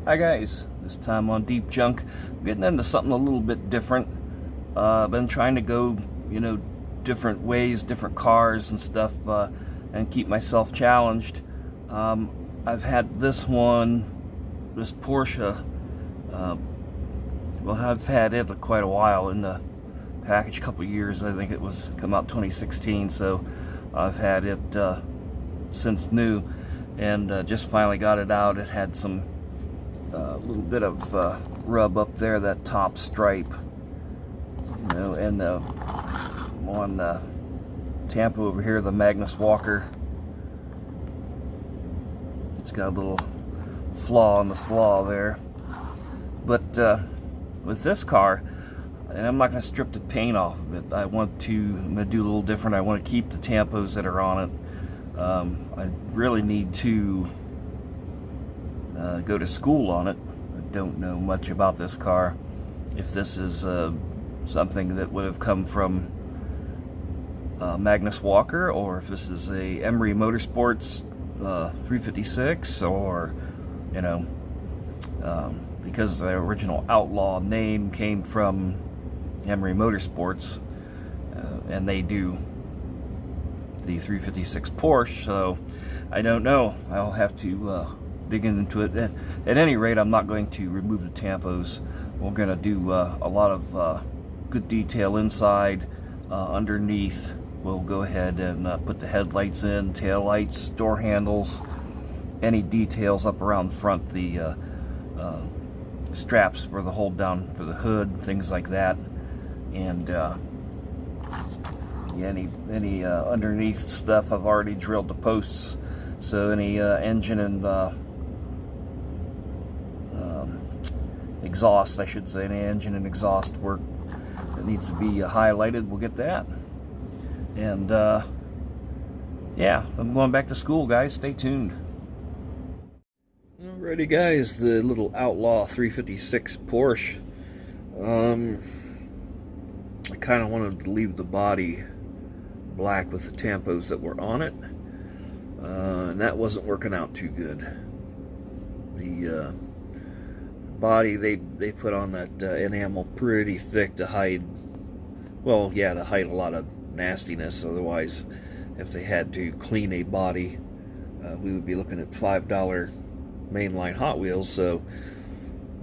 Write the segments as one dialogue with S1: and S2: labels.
S1: Hi guys, this time on Deep Junk, I'm getting into something a little bit different. I've been trying to go, different ways, different cars and stuff, and keep myself challenged. I've had this Porsche, well, I've had it quite a while in the package, a couple years. I think it was come out 2016, so I've had it since new, and just finally got it out. It had some little bit of rub up there, that top stripe, and on the Tampa over here, the Magnus Walker, it's got a little flaw in the slaw there. But with this car, and I'm not going to strip the paint off of it, I'm going to do a little different. I want to keep the tampos that are on it. I really need to go to school on it. I don't know much about this car. If this is something that would have come from Magnus Walker, or if this is a Emery Motorsports 356, or because the original Outlaw name came from Emery Motorsports, and they do the 356 Porsche, so I don't know. I'll have to dig into it. At any rate, I'm not going to remove the tampos. We're going to do a lot of good detail inside, underneath. We'll go ahead and put the headlights in, tail lights, door handles, any details up around the front, the straps for the hold down for the hood, things like that, and any underneath stuff. I've already drilled the posts, so any engine and exhaust, I should say, any engine and exhaust work that needs to be highlighted, we'll get that. And yeah, I'm going back to school, guys. Stay tuned. Alrighty, guys, the little Outlaw 356 Porsche. I kind of wanted to leave the body black with the tampos that were on it, and that wasn't working out too good. The body, they put on that enamel pretty thick to hide, well, yeah, to hide a lot of nastiness. Otherwise, if they had to clean a body, we would be looking at $5 mainline Hot Wheels. So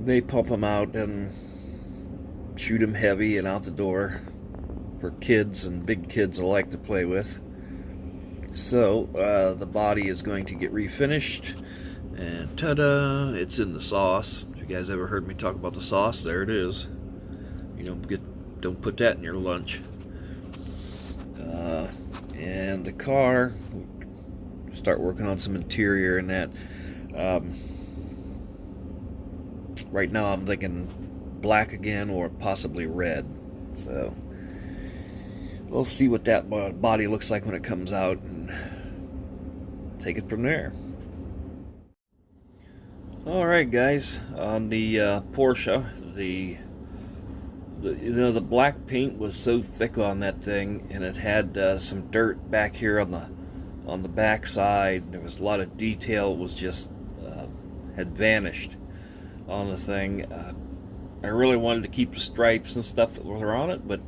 S1: they pump them out and shoot them heavy and out the door for kids and big kids alike to play with. So the body is going to get refinished, and ta-da, it's in the sauce. If you guys ever heard me talk about the sauce, there it is. Don't put that in your lunch. And the car, start working on some interior and that. Right now I'm thinking black again, or possibly red. So we'll see what that body looks like when it comes out, and take it from there. Alright, guys, on the Porsche, the black paint was so thick on that thing, and it had some dirt back here on the back side. There was a lot of detail. It was just had vanished on the thing. I really wanted to keep the stripes and stuff that were on it, but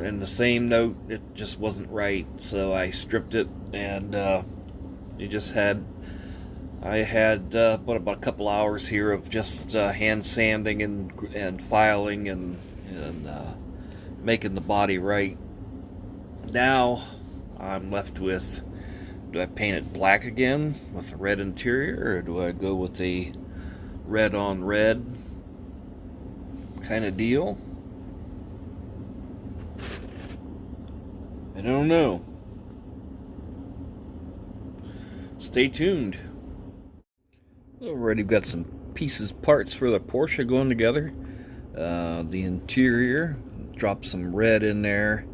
S1: in the same note, it just wasn't right, so I stripped it, and I had about a couple hours here of just hand sanding and filing and making the body right. Now I'm left with, do I paint it black again with a red interior, or do I go with the red on red kind of deal? I don't know. Stay tuned. Already got some parts for the Porsche going together. The interior, dropped some red in there,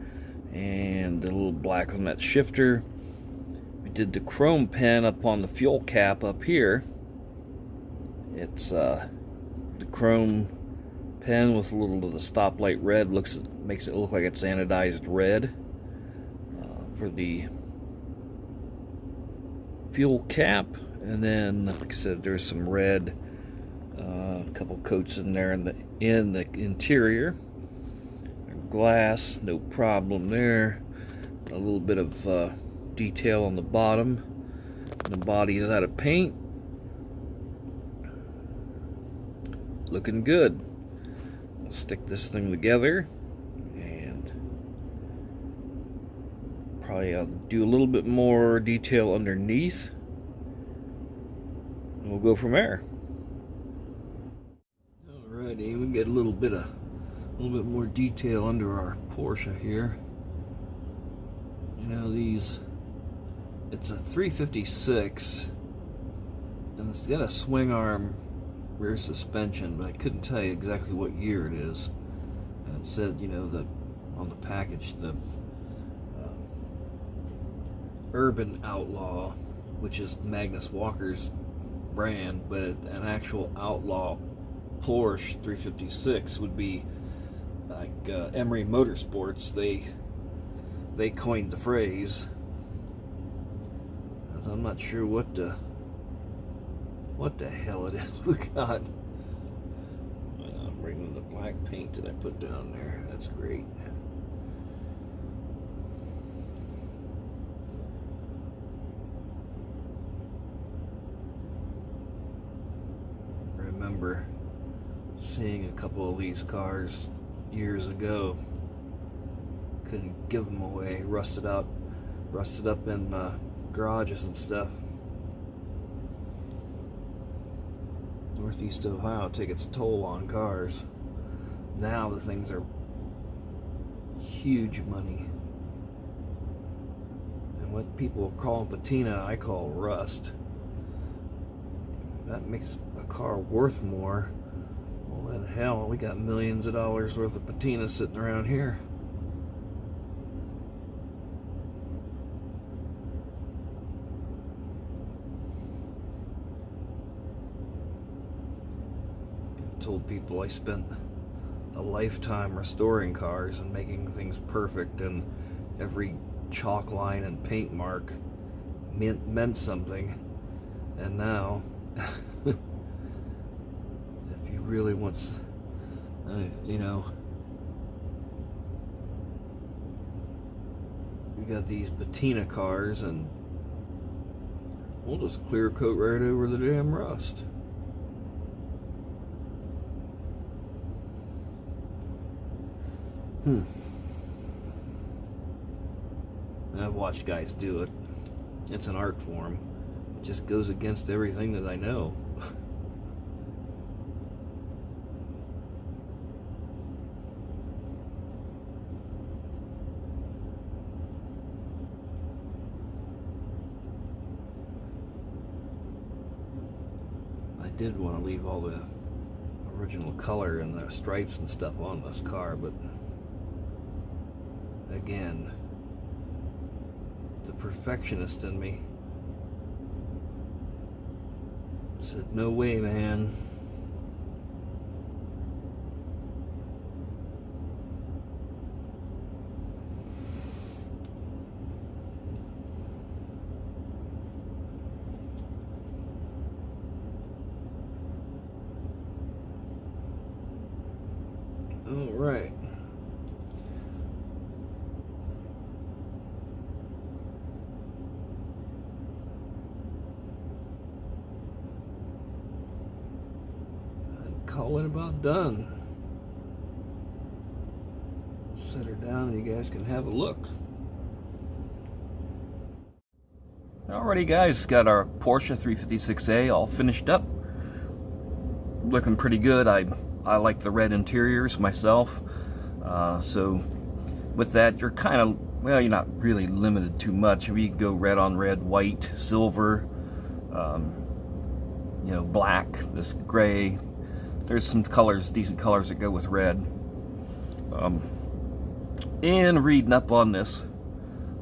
S1: and a little black on that shifter. We did the chrome pen up on the fuel cap up here. It's the chrome pen with a little of the stoplight red. Makes it look like it's anodized red. For the fuel cap, and then, like I said, there's some red A couple coats in there in the interior. Glass, no problem there. A little bit of detail on the bottom. The body is out of paint. Looking good. I'll stick this thing together and probably I'll do a little bit more detail underneath. And we'll go from there. Alrighty, we get a little bit more detail under our Porsche here. You know, it's a 356 and it's got a swing arm rear suspension, but I couldn't tell you exactly what year it is. And it said, you know, on the package, the Urban Outlaw, which is Magnus Walker's brand, but an actual Outlaw Porsche 356 would be like Emery Motorsports. They coined the phrase. I'm not sure what the hell it is we got. I'm bringing the black paint that I put down there. That's great. I remember seeing a couple of these cars years ago. Couldn't give them away. Rusted up in garages and stuff. Northeast Ohio take its toll on cars. Now the things are huge money. And what people call patina, I call rust. That makes a car worth more. Well then hell, we got millions of dollars worth of patina sitting around here. Told people I spent a lifetime restoring cars and making things perfect, and every chalk line and paint mark meant something. And now if you really want, you know, we got these patina cars and we'll just clear coat right over the damn rust. I've watched guys do it. It's an art form. It just goes against everything that I know. I did want to leave all the original color and the stripes and stuff on this car, but again, the perfectionist in me said, no way, man. All right. Call it about done. Set her down and you guys can have a look. Alrighty guys, got our Porsche 356A all finished up. Looking pretty good. I like the red interiors myself. So with that, you're kind of, well, you're not really limited too much. I mean, you can go red on red, white, silver, you know, black, this gray. There's some colors, decent colors that go with red. In reading up on this,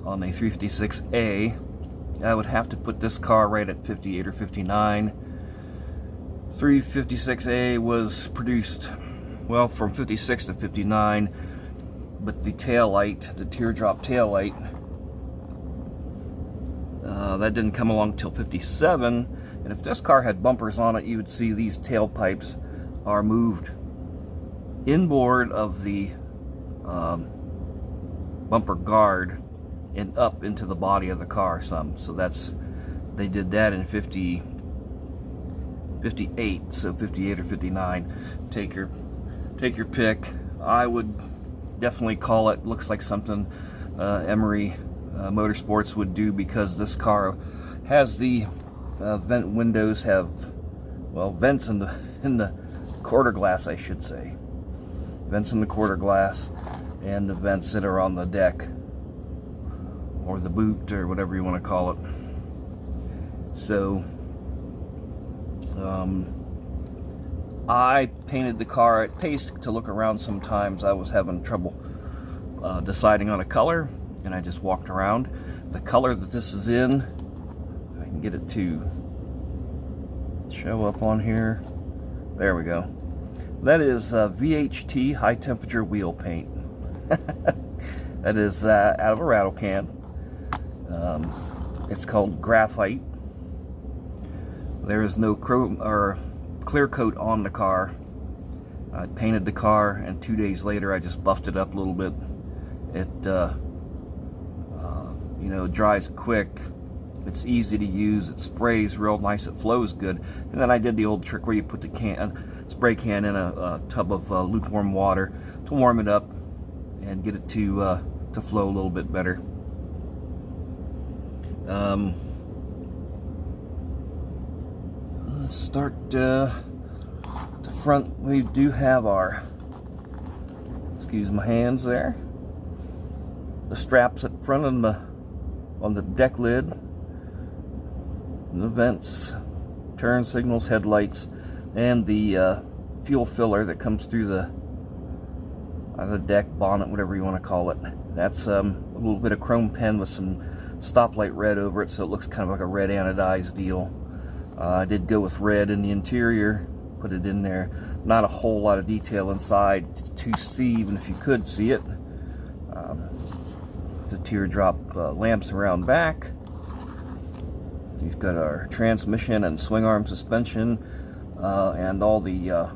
S1: on the 356A, I would have to put this car right at 58 or 59. 356A was produced, well, from 56 to 59, but the tail light, the teardrop tail light, that didn't come along till 57, And if this car had bumpers on it, you would see these tailpipes are moved inboard of the bumper guard and up into the body of the car some. So they did that in 58, so 58 or 59. Take your pick. I would definitely call it, looks like something Emery Motorsports would do, because this car has the vent windows have, well, vents in the quarter glass, I should say. Vents in the quarter glass, and the vents that are on the deck, or the boot, or whatever you want to call it. So I painted the car. It pays to look around sometimes. I was having trouble deciding on a color, and I just walked around. The color that this is in, I can get it to show up on here. There we go. That is VHT, high temperature wheel paint. That is out of a rattle can. It's called graphite. There is no chrome or clear coat on the car. I painted the car, and 2 days later I just buffed it up a little bit. It you know, dries quick. It's easy to use. It sprays real nice. It flows good. And then I did the old trick where you put the spray can in a tub of lukewarm water to warm it up and get it to flow a little bit better. Let's start the front. We do have our, excuse my hands there, the straps at front on the deck lid, the vents, turn signals, headlights, and the fuel filler that comes through the deck, bonnet, whatever you want to call it. That's a little bit of chrome pen with some stoplight red over it, so it looks kind of like a red anodized deal. I did go with red in the interior, put it in there. Not a whole lot of detail inside to see, even if you could see it. The teardrop lamps around back. You've got our transmission and swing arm suspension, and all the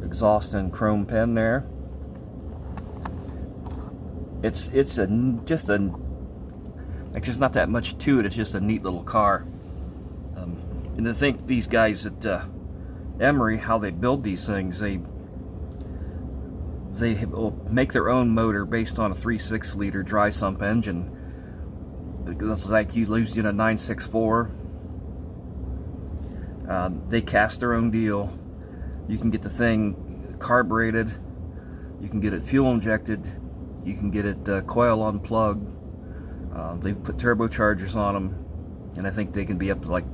S1: exhaust and chrome pen there. It's just not that much to it. It's just a neat little car. And to think these guys at Emery, how they build these things, they make their own motor based on a 3.6 liter dry sump engine. That's like you lose in a 964. They cast their own deal. You can get the thing carbureted, you can get it fuel injected, you can get it coil unplugged. They put turbochargers on them, and I think they can be up to like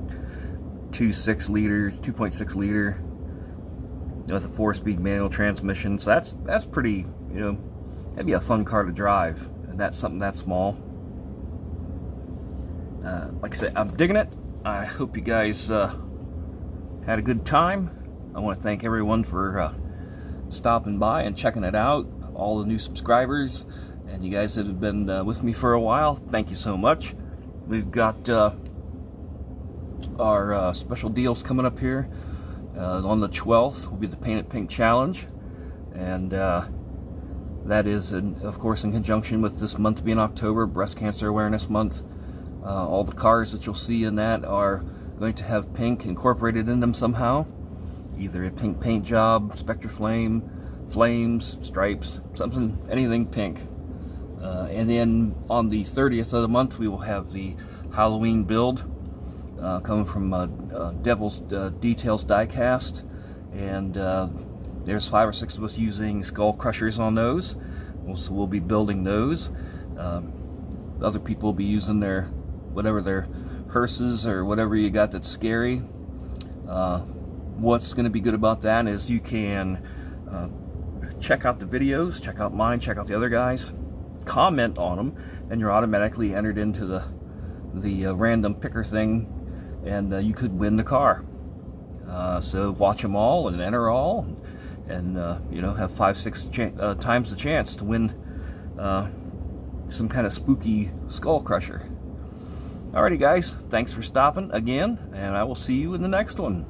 S1: 2.6 liter with a 4-speed manual transmission. So that's pretty, you know, that'd be a fun car to drive, and that's something that small. Like I said, I'm digging it. I hope you guys had a good time. I want to thank everyone for stopping by and checking it out. All the new subscribers, and you guys that have been with me for a while, thank you so much. We've got our special deals coming up here. On the 12th will be the Paint It Pink Challenge, and that is, of course, in conjunction with this month being October, Breast Cancer Awareness Month. All the cars that you'll see in that are going to have pink incorporated in them somehow. Either a pink paint job, Spectre Flame, flames, stripes, something, anything pink. And then on the 30th of the month, we will have the Halloween build coming from Devil's Details Diecast, and there's 5 or 6 of us using skull crushers on those. So we'll be building those. Other people will be using their hearses or whatever you got that's scary. What's going to be good about that is you can check out the videos, check out mine, check out the other guys, comment on them, and you're automatically entered into the random picker thing, and you could win the car. So watch them all and enter all, and you know, have 5-6 times the chance to win some kind of spooky skull crusher. Alrighty guys, thanks for stopping again, and I will see you in the next one.